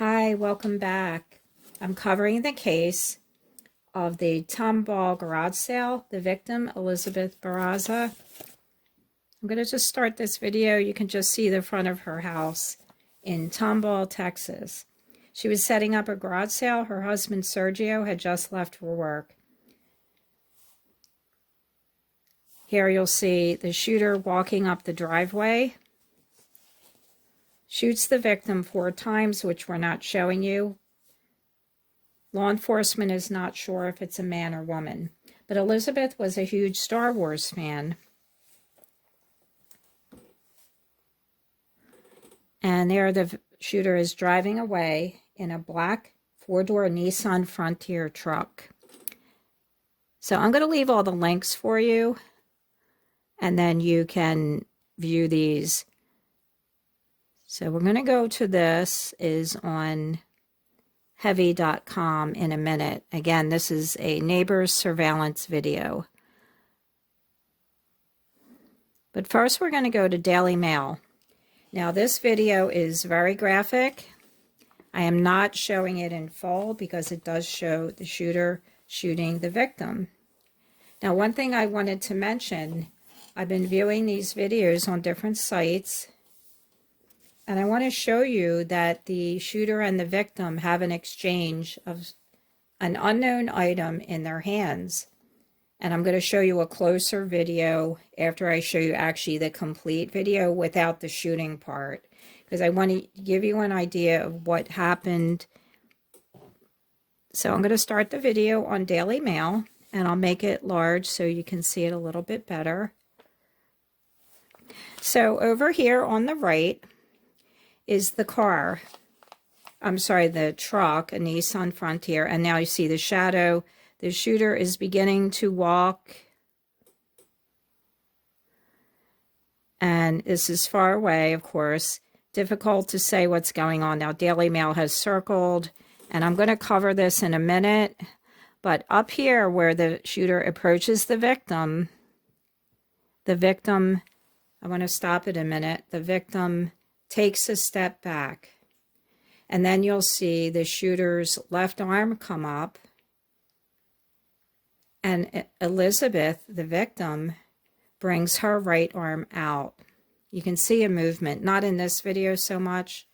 Hi, welcome back. I'm covering the case of the Tomball garage sale, the victim, Elizabeth Barraza. I'm going to just start this video. You can just see the front of her house in Tomball, Texas. She was setting up a garage sale. Her husband, Sergio, had just left for work. Here you'll see the shooter walking up the driveway. Shoots the victim 4 times, which we're not showing you. Law enforcement is not sure if it's a man or woman. But Elizabeth was a huge Star Wars fan. And there the shooter is driving away in a black 4-door Nissan Frontier truck. So I'm going to leave all the links for you, and then you can view these. So we're going to go to this is on heavy.com in a minute. Again, this is a neighbor's surveillance video. But first we're going to go to Daily Mail. Now this video is very graphic. I am not showing it in full because it does show the shooter shooting the victim. Now one thing I wanted to mention, I've been viewing these videos on different sites, and I want to show you that the shooter and the victim have an exchange of an unknown item in their hands. And I'm going to show you a closer video after I show you actually the complete video without the shooting part, because I want to give you an idea of what happened. So I'm going to start the video on Daily Mail, and I'll make it large so you can see it a little bit better. So over here on the right is the car. I'm sorry, the truck, a Nissan Frontier. And now you see the shadow. The shooter is beginning to walk. And this is far away, of course. Difficult to say what's going on. Now, Daily Mail has circled, and I'm going to cover this in a minute. But up here where the shooter approaches the victim, I want to stop it a minute. The victim takes a step back, and then you'll see the shooter's left arm come up, and Elizabeth, the victim, brings her right arm out. You can see a movement, not in this video so much,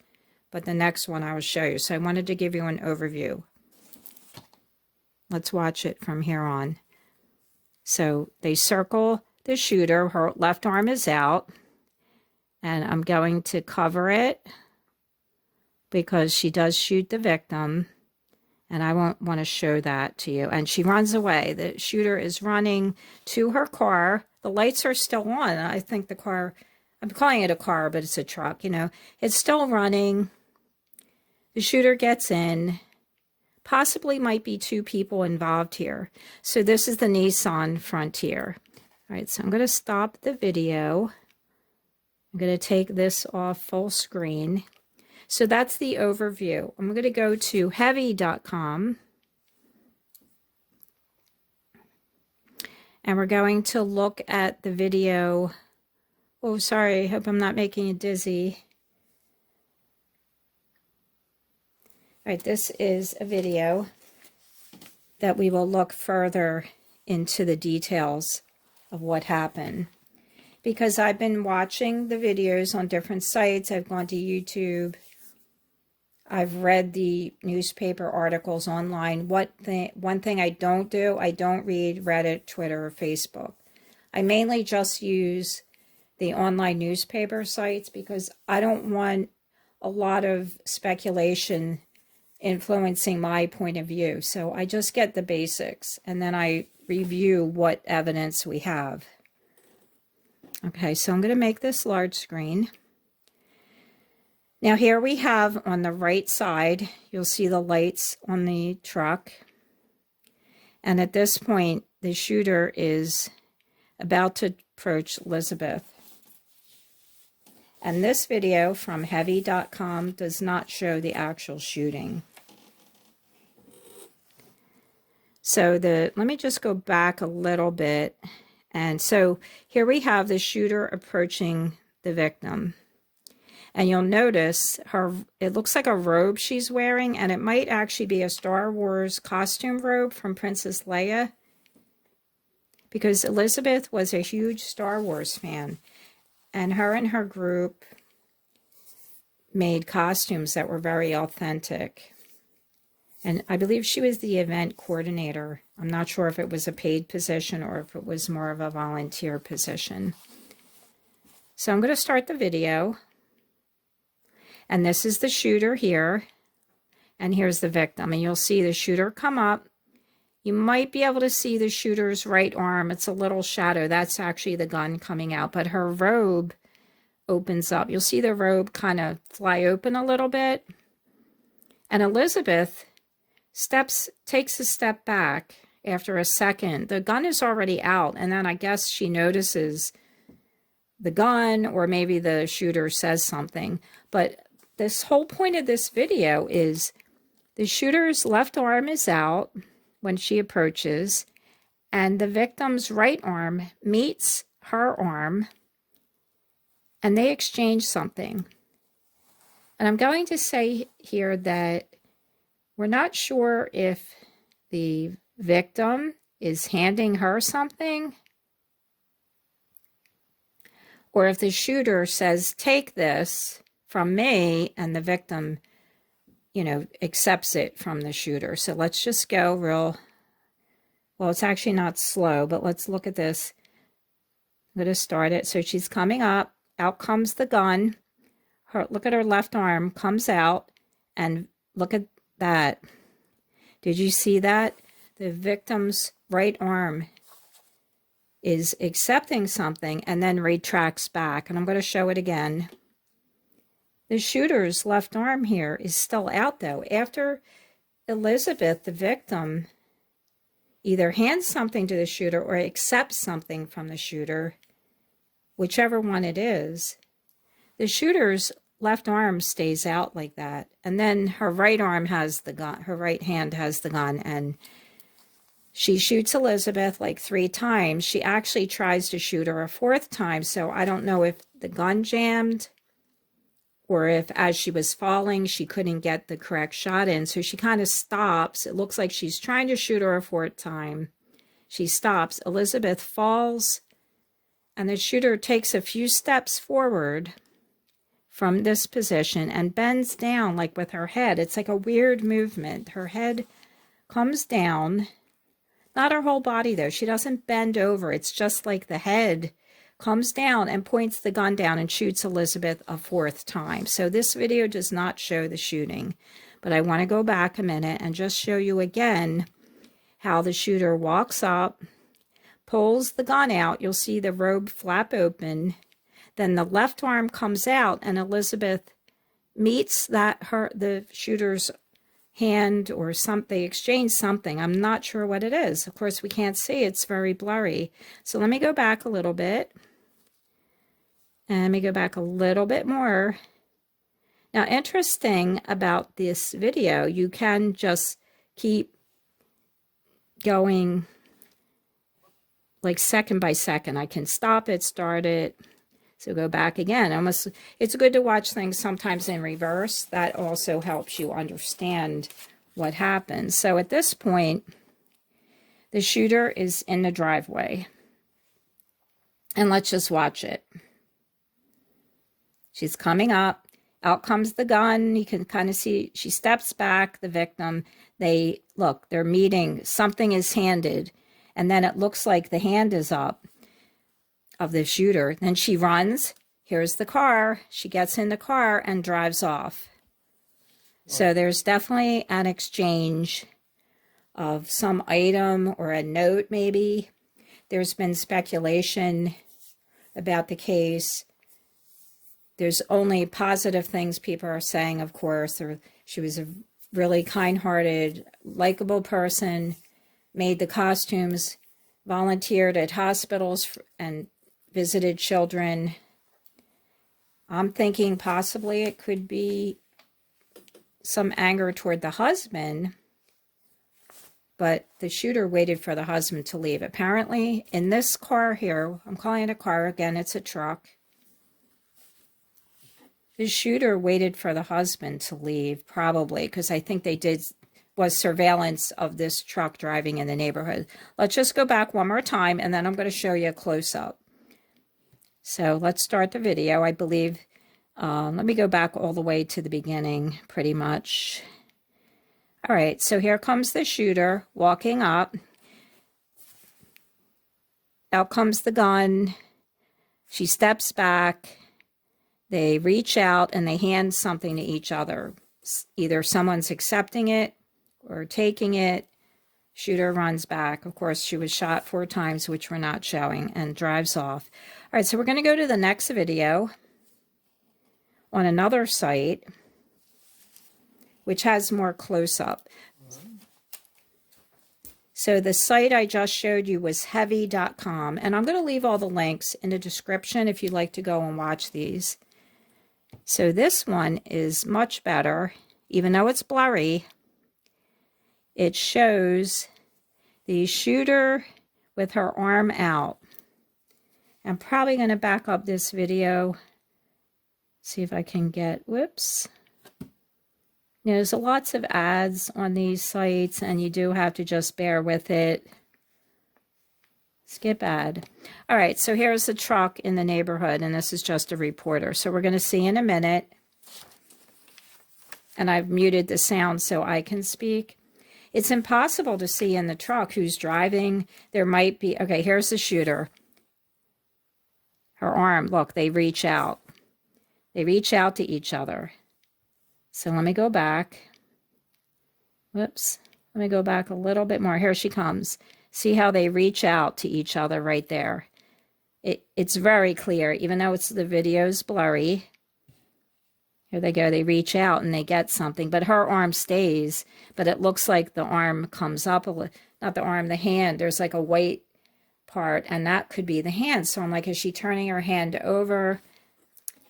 but the next one I will show you. So I wanted to give you an overview. Let's watch it from here on. So they circle the shooter, her left arm is out, and I'm going to cover it because she does shoot the victim, and I won't want to show that to you. And she runs away. The shooter is running to her car. The lights are still on. I think the car, I'm calling it a car, but it's a truck, you know. It's still running. The shooter gets in. Possibly might be 2 people involved here. So this is the Nissan Frontier. All right, so I'm going to stop the video. I'm going to take this off full screen. So that's the overview. I'm going to go to heavy.com. And we're going to look at the video. Oh, sorry, I hope I'm not making you dizzy. All right, this is a video that we will look further into the details of what happened. Because I've been watching the videos on different sites. I've gone to YouTube. I've read the newspaper articles online. One thing I don't do, I don't read Reddit, Twitter, or Facebook. I mainly just use the online newspaper sites because I don't want a lot of speculation influencing my point of view. So I just get the basics, and then I review what evidence we have. Okay, so I'm going to make this large screen. Now here we have on the right side, you'll see the lights on the truck. And at this point, the shooter is about to approach Elizabeth. And this video from heavy.com does not show the actual shooting. So let me just go back a little bit. And so here we have the shooter approaching the victim. And you'll notice it looks like a robe she's wearing, and it might actually be a Star Wars costume robe from Princess Leia, because Elizabeth was a huge Star Wars fan, and her group made costumes that were very authentic. And I believe she was the event coordinator. I'm not sure if it was a paid position or if it was more of a volunteer position. So I'm going to start the video. And this is the shooter here. And here's the victim. And you'll see the shooter come up. You might be able to see the shooter's right arm. It's a little shadow. That's actually the gun coming out. But her robe opens up. You'll see the robe kind of fly open a little bit. And Elizabeth takes a step back after a second. The gun is already out. And then I guess she notices the gun, or maybe the shooter says something. But this whole point of this video is the shooter's left arm is out when she approaches, and the victim's right arm meets her arm, and they exchange something. And I'm going to say here that we're not sure if the victim is handing her something, or if the shooter says, "Take this from me," and the victim, accepts it from the shooter. So let's just go well, it's actually not slow, but let's look at this. I'm going to start it. So she's coming up, out comes the gun. Look at her left arm comes out, and look at that. Did you see that? The victim's right arm is accepting something and then retracts back. And I'm going to show it again. The shooter's left arm here is still out, though. After Elizabeth, the victim, either hands something to the shooter or accepts something from the shooter, whichever one it is, the shooter's left arm stays out like that. And then her right arm has the gun, her right hand has the gun, and she shoots Elizabeth like 3 times. She actually tries to shoot her a 4th time, so I don't know if the gun jammed or if as she was falling, she couldn't get the correct shot in. So she kind of stops. It looks like she's trying to shoot her a 4th time. She stops. Elizabeth falls, and the shooter takes a few steps forward from this position and bends down like with her head. It's like a weird movement. Her head comes down. Not her whole body, though. She doesn't bend over. It's just like the head comes down and points the gun down and shoots Elizabeth a 4th time. So this video does not show the shooting, but I want to go back a minute and just show you again how the shooter walks up, pulls the gun out. You'll see the robe flap open. Then the left arm comes out, and Elizabeth meets the shooter's hand or something. They exchange something. I'm not sure what it is. Of course, we can't see. It's very blurry. So let me go back a little bit. And let me go back a little bit more. Now, interesting about this video, you can just keep going like second by second. I can stop it, start it. So go back again. It's good to watch things sometimes in reverse. That also helps you understand what happens. So at this point, the shooter is in the driveway. And let's just watch it. She's coming up. Out comes the gun. You can kind of see she steps back, the victim. They're meeting. Something is handed. And then it looks like the hand is up of the shooter. Then she runs. Here's the car. She gets in the car and drives off. Wow. So there's definitely an exchange of some item or a note maybe. There's been speculation about the case. There's only positive things people are saying, of course. She was a really kind-hearted, likable person, made the costumes, volunteered at hospitals and visited children. I'm thinking possibly it could be some anger toward the husband, but the shooter waited for the husband to leave. Apparently, in this car here, I'm calling it a car, again, it's a truck. The shooter waited for the husband to leave, probably, because I think was surveillance of this truck driving in the neighborhood. Let's just go back one more time, and then I'm going to show you a close-up. So let's start the video. I believe, let me go back all the way to the beginning, pretty much. All right, so here comes the shooter walking up. Out comes the gun. She steps back. They reach out and they hand something to each other. Either someone's accepting it or taking it. Shooter runs back. Of course, she was shot 4 times, which we're not showing, and drives off. All right, so we're going to go to the next video on another site, which has more close-up. So the site I just showed you was heavy.com, and I'm going to leave all the links in the description if you'd like to go and watch these. So this one is much better, even though it's blurry. It shows the shooter with her arm out. I'm probably going to back up this video, see if I can get, whoops. You know, there's lots of ads on these sites, and you do have to just bear with it. Skip ad. All right, so here's the truck in the neighborhood, and this is just a reporter. So we're going to see in a minute. And I've muted the sound so I can speak. It's impossible to see in the truck who's driving. There might be, okay, here's the shooter. Her arm, look, they reach out. They reach out to each other. So let me go back. Whoops. Let me go back a little bit more. Here she comes. See how they reach out to each other right there. It's very clear, even though the video's blurry. Here they go. They reach out and they get something. But her arm stays. But it looks like the arm comes up a little. Not the arm, the hand. There's like a white part. And that could be the hand. So I'm like, is she turning her hand over?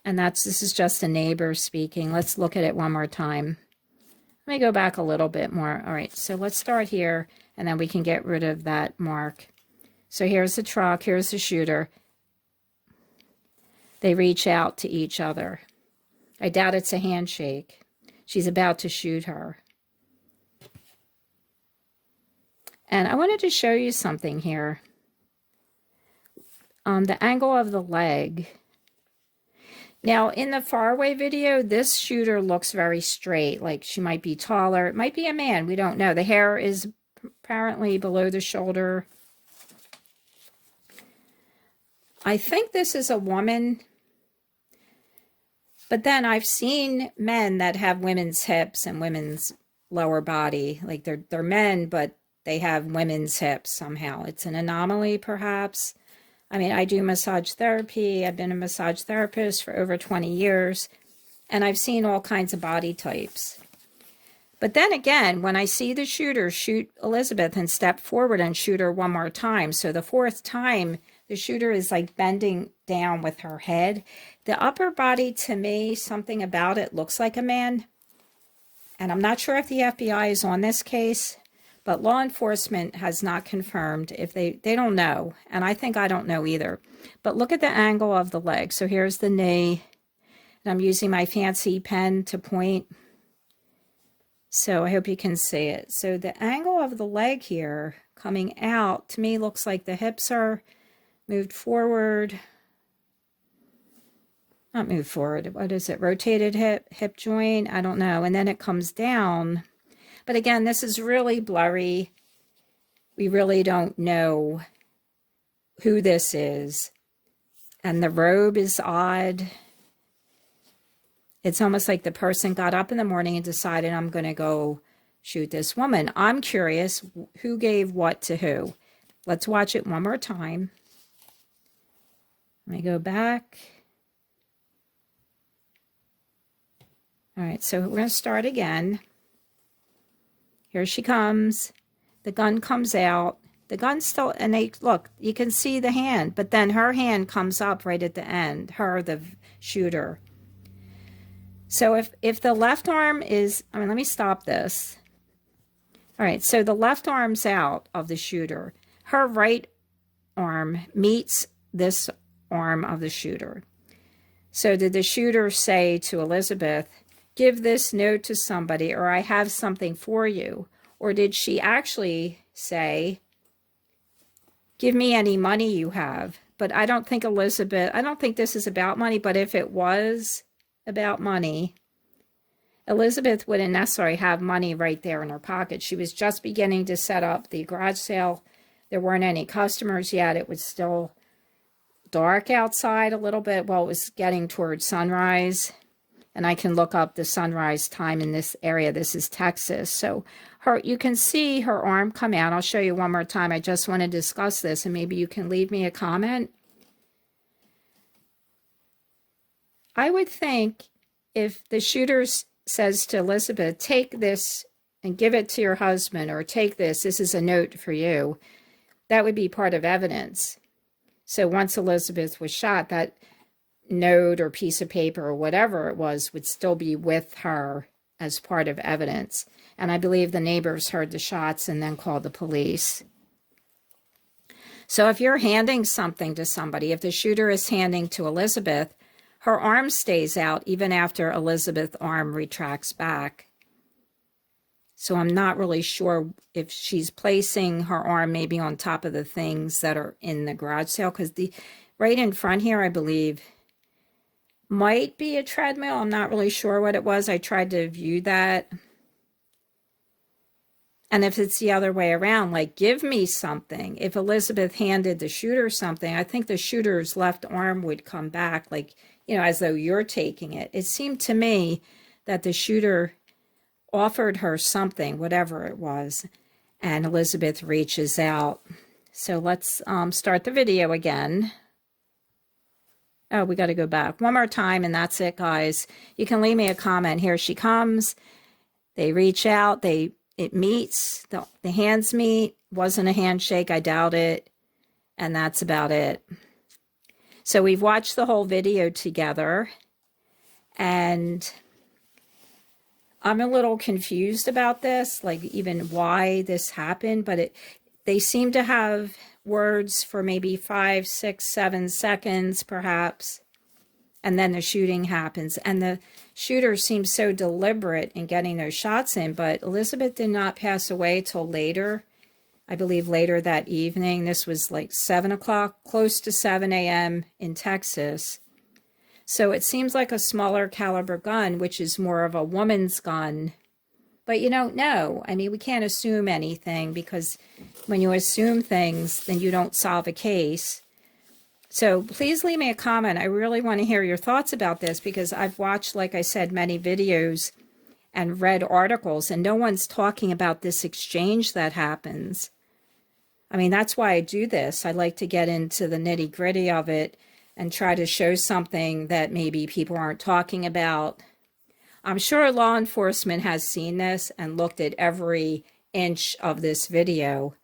And this is just a neighbor speaking. Let's look at it one more time. Let me go back a little bit more. All right. So let's start here. And then we can get rid of that mark. So here's the truck. Here's the shooter. They reach out to each other. I doubt it's a handshake. She's about to shoot her. And I wanted to show you something here. The angle of the leg. Now, in the faraway video, this shooter looks very straight, like she might be taller. It might be a man. We don't know. The hair is apparently below the shoulder. I think this is a woman. But then I've seen men that have women's hips and women's lower body. Like they're men, but they have women's hips somehow. It's an anomaly, perhaps. I mean, I do massage therapy. I've been a massage therapist for over 20 years. And I've seen all kinds of body types. But then again, when I see the shooter shoot Elizabeth and step forward and shoot her one more time, so the 4th time, the shooter is like bending down with her head. The upper body, to me, something about it looks like a man. And I'm not sure if the FBI is on this case, but law enforcement has not confirmed. If they don't know, and I think I don't know either. But look at the angle of the leg. So here's the knee, and I'm using my fancy pen to point. So I hope you can see it. So the angle of the leg here coming out, to me, looks like the hips are moved forward. Not moved forward. What is it? Rotated hip joint? I don't know. And then it comes down. But again, this is really blurry. We really don't know who this is. And the robe is odd. It's almost like the person got up in the morning and decided, I'm going to go shoot this woman. I'm curious who gave what to who. Let's watch it one more time. Let me go back. All right, so we're going to start again. Here she comes. The gun comes out. The gun's still, and look, you can see the hand, but then her hand comes up right at the end, her, the shooter. So if the left arm is, let me stop this. All right, so the left arm's out of the shooter. Her right arm meets this arm of the shooter. So did the shooter say to Elizabeth, give this note to somebody, or I have something for you? Or did she actually say, give me any money you have? But I don't think I don't think this is about money, but if it was about money, Elizabeth wouldn't necessarily have money right there in her pocket. She was just beginning to set up the garage sale. There weren't any customers yet. It was still dark outside a little bit. Well, it was getting towards sunrise. And I can look up the sunrise time in this area. This is Texas. So you can see her arm come out. I'll show you one more time. I just want to discuss this, and maybe you can leave me a comment. I would think if the shooter says to Elizabeth, take this and give it to your husband, or take this is a note for you, that would be part of evidence. So once Elizabeth was shot, that note or piece of paper or whatever it was would still be with her as part of evidence. And I believe the neighbors heard the shots and then called the police. So if you're handing something to somebody, if the shooter is handing to Elizabeth, her arm stays out even after Elizabeth's arm retracts back. So I'm not really sure if she's placing her arm maybe on top of the things that are in the garage sale, because the right in front here, I believe, might be a treadmill. I'm not really sure what it was. I tried to view that. And if it's the other way around, like, give me something. If Elizabeth handed the shooter something, I think the shooter's left arm would come back, like, you know, as though you're taking it. It seemed to me that the shooter offered her something, whatever it was, and Elizabeth reaches out. So let's start the video again. Oh, we got to go back one more time, and that's it, guys. You can leave me a comment. Here she comes. They reach out. It meets. The hands meet. Wasn't a handshake. I doubt it. And that's about it. So we've watched the whole video together, and I'm a little confused about this, like even why this happened, but they seem to have words for maybe 5, 6, 7 seconds, perhaps. And then the shooting happens. And the shooter seems so deliberate in getting those shots in. But Elizabeth did not pass away till later. I believe later that evening. This was like 7 o'clock, close to 7 a.m. in Texas. So it seems like a smaller caliber gun, which is more of a woman's gun. But you don't know. I mean, we can't assume anything, because when you assume things, then you don't solve a case. So please leave me a comment. I really want to hear your thoughts about this, because I've watched, like I said, many videos and read articles, and no one's talking about this exchange that happens. I mean, that's why I do this. I like to get into the nitty-gritty of it and try to show something that maybe people aren't talking about. I'm sure law enforcement has seen this and looked at every inch of this video,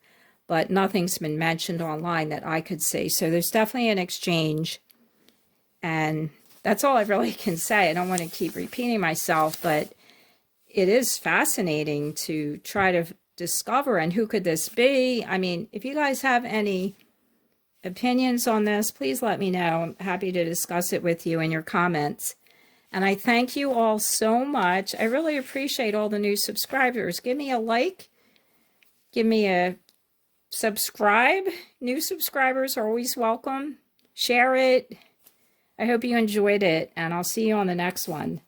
but nothing's been mentioned online that I could see. So there's definitely an exchange, and that's all I really can say. I don't want to keep repeating myself, but it is fascinating to try to discover, and who could this be? I mean, if you guys have any opinions on this, please let me know. I'm happy to discuss it with you in your comments. And I thank you all so much. I really appreciate all the new subscribers. Give me a like. Give me a subscribe. New subscribers are always welcome. Share it. I hope you enjoyed it, and I'll see you on the next one.